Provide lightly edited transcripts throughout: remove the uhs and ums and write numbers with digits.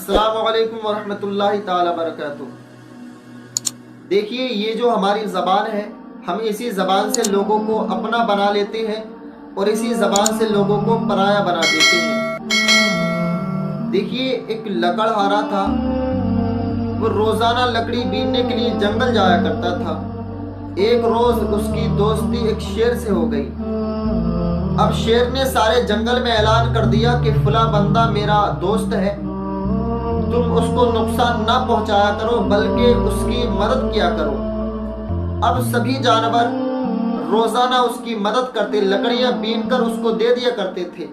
السلام علیکم ورحمۃ اللہ تعالی وبرکاتہ۔ دیکھیے، یہ جو ہماری زبان ہے، ہم اسی زبان سے لوگوں کو اپنا بنا لیتے ہیں اور اسی زبان سے لوگوں کو پرایا بنا دیتے ہیں۔ دیکھیے، ایک لکڑہارا تھا، وہ روزانہ لکڑی بیننے کے لیے جنگل جایا کرتا تھا۔ ایک روز اس کی دوستی ایک شیر سے ہو گئی۔ اب شیر نے سارے جنگل میں اعلان کر دیا کہ فلاں بندہ میرا دوست ہے، تم اس کو نقصان نہ پہنچایا کرو بلکہ اس کی مدد کیا کرو۔ اب سبھی جانور روزانہ اس کی مدد کرتے، لکڑیاں بین کر اس کو دے دیا کرتے تھے۔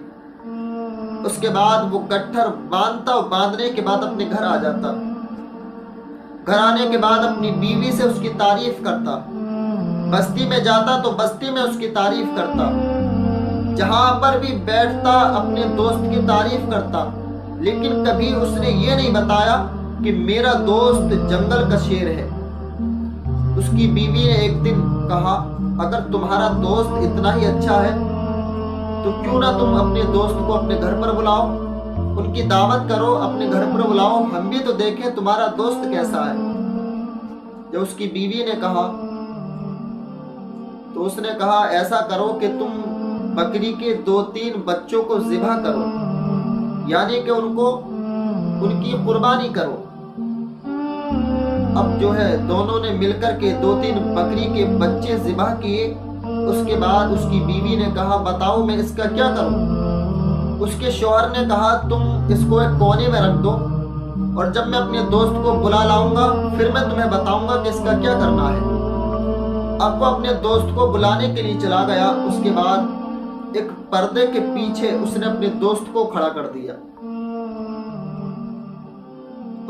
اس کے بعد وہ گٹھر باندھتا اور باندھنے کے بعد اپنے گھر آ جاتا۔ گھر آنے کے بعد اپنی بیوی سے اس کی تعریف کرتا۔ بستی میں جاتا تو بستی میں اس کی تعریف کرتا۔ جہاں پر بھی بیٹھتا اپنے دوست کی تعریف کرتا، لیکن کبھی اس نے یہ نہیں بتایا کہ میرا دوست جنگل کا شیر ہے۔ اس کی بیوی نے ایک دن کہا، اگر تمہارا دوست اتنا ہی اچھا ہے تو کیوں نہ تم اپنے دوست کو اپنے گھر پر بلاؤ، ان کی دعوت کرو، اپنے گھر پر بلاؤ، ہم بھی تو دیکھیں تمہارا دوست کیسا ہے۔ جب اس کی بیوی نے کہا تو اس نے کہا، ایسا کرو کہ تم بکری کے 2-3 بچوں کو ذبح کرو، یعنی کہ ان کی قربانی کرو۔ اب جو ہے دونوں نے مل کر کے 2-3 بکری کے بچے ذبح کیے۔ اس کے بعد اس کی بیوی نے کہا، بتاؤ میں اس کا کیا کروں؟ اس کے شوہر نے کہا، تم اس کو ایک کونے میں رکھ دو اور جب میں اپنے دوست کو بلا لاؤں گا پھر میں تمہیں بتاؤں گا کہ اس کا کیا کرنا ہے۔ اب وہ اپنے دوست کو بلانے کے لیے چلا گیا۔ اس کے بعد ایک پردے کے پیچھے اس نے اپنے دوست کو کھڑا کر دیا۔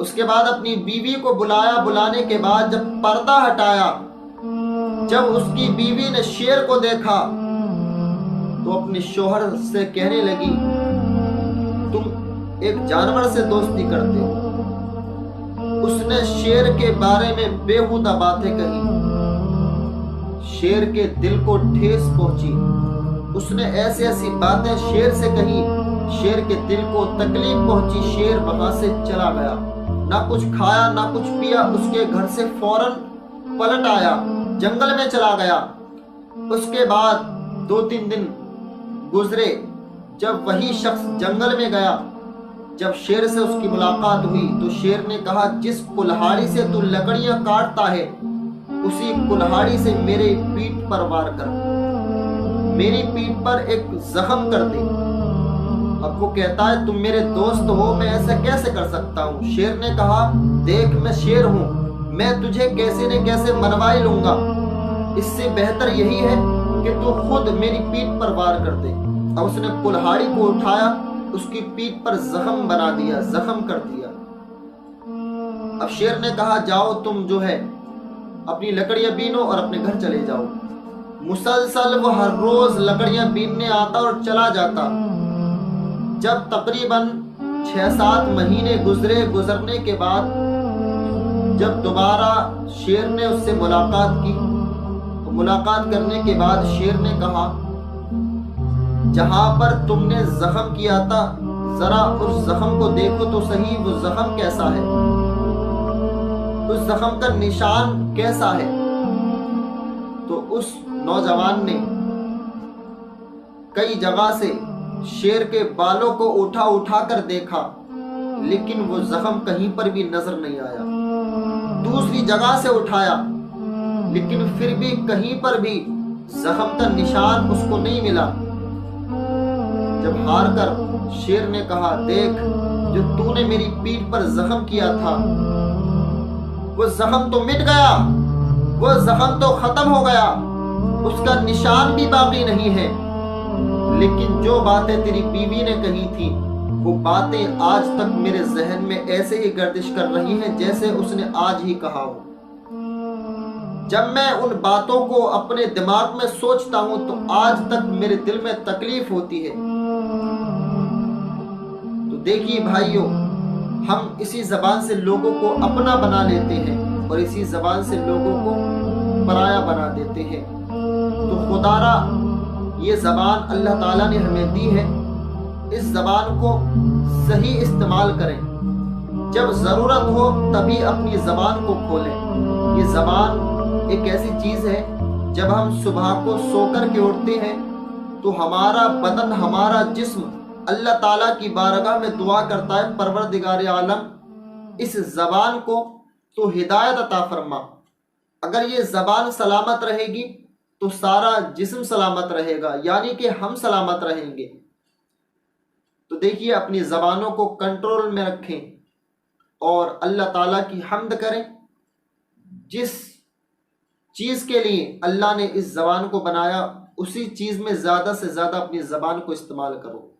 اس کے بعد اپنی بیوی کو بلایا۔ بلانے کے بعد جب پردہ ہٹایا، جب اس کی بیوی نے شیر کو دیکھا تو اپنے شوہر سے کہنے لگی، تم ایک جانور سے دوستی کرتے ہو۔ اس نے شیر کے بارے میں بیہودہ باتیں کہی۔ شیر کے دل کو ٹھیس پہنچی۔ اس نے ایسی باتیں شیر سے کہی، شیر کے دل کو تکلیف پہنچی۔ شیر وہاں سے چلا گیا، نہ کچھ کھایا نہ کچھ پیا۔ اس کے گھر سے فوراً پلٹ آیا، جنگل میں چلا گیا۔ اس کے بعد 2-3 دن گزرے، جب وہی شخص جنگل میں گیا، جب شیر سے اس کی ملاقات ہوئی تو شیر نے کہا، جس کلہاڑی سے تو لکڑیاں کاٹتا ہے اسی کلہاڑی سے میرے پیٹھ پر وار کر، میری پیٹھ پر ایک زخم کر دے۔ اب وہ کہتا ہے، تم میرے دوست ہو، میں ایسا کیسے کر سکتا ہوں؟ شیر نے کہا، دیکھ میں شیر ہوں، میں تجھے کیسے نہ کیسے منوائی لوں گا، اس سے بہتر یہی ہے کہ تو خود میری پیٹھ پر وار کر دے۔ اب اس نے کلہاڑی کو اٹھایا، اس کی پیٹھ پر زخم بنا دیا، زخم کر دیا۔ اب شیر نے کہا، جاؤ تم جو ہے اپنی لکڑیاں بینو اور اپنے گھر چلے جاؤ۔ مسلسل وہ ہر روز لکڑیاں بیننے آتا اور چلا جاتا۔ جب تقریباً 6-7 مہینے گزرنے کے بعد جب دوبارہ شیر نے اس سے ملاقات کی، تو ملاقات کرنے کے بعد شیر نے کہا، جہاں پر تم نے زخم کیا تھا ذرا اس زخم کو دیکھو تو صحیح، وہ زخم کیسا ہے، اس زخم کا نشان کیسا ہے۔ تو اس نوجوان نے کئی جگہ سے شیر کے بالوں کو اٹھا کر دیکھا، لیکن وہ زخم کہیں پر بھی نظر نہیں آیا۔ دوسری جگہ سے اٹھایا، لیکن پھر بھی کہیں پر بھی زخم کا نشان اس کو نہیں ملا۔ جب ہار کر شیر نے کہا، دیکھ جو تو نے میری پیٹھ پر زخم کیا تھا وہ زخم تو مٹ گیا، وہ زخم تو ختم ہو گیا، اس کا نشان بھی باقی نہیں ہے، لیکن جو باتیں تیری بیوی نے کہی تھی وہ باتیں آج تک میرے ذہن میں ایسے ہی گردش کر رہی ہیں جیسے اس نے آج ہی کہا ہو۔ جب میں ان باتوں کو اپنے دماغ میں سوچتا ہوں تو آج تک میرے دل میں تکلیف ہوتی ہے۔ تو دیکھیے بھائیوں، ہم اسی زبان سے لوگوں کو اپنا بنا لیتے ہیں اور اسی زبان سے لوگوں کو پرایا بنا دیتے ہیں۔ تو خدارا یہ زبان اللہ تعالیٰ نے ہمیں دی ہے، اس زبان کو صحیح استعمال کریں، جب ضرورت ہو تبھی اپنی زبان کو کھولیں۔ یہ زبان ایک ایسی چیز ہے، جب ہم صبح کو سو کر کے اٹھتے ہیں تو ہمارا بدن، ہمارا جسم اللہ تعالیٰ کی بارگاہ میں دعا کرتا ہے، پروردگار عالم اس زبان کو تو ہدایت عطا فرما۔ اگر یہ زبان سلامت رہے گی تو سارا جسم سلامت رہے گا، یعنی کہ ہم سلامت رہیں گے۔ تو دیکھیے، اپنی زبانوں کو کنٹرول میں رکھیں اور اللہ تعالیٰ کی حمد کریں۔ جس چیز کے لیے اللہ نے اس زبان کو بنایا، اسی چیز میں زیادہ سے زیادہ اپنی زبان کو استعمال کرو۔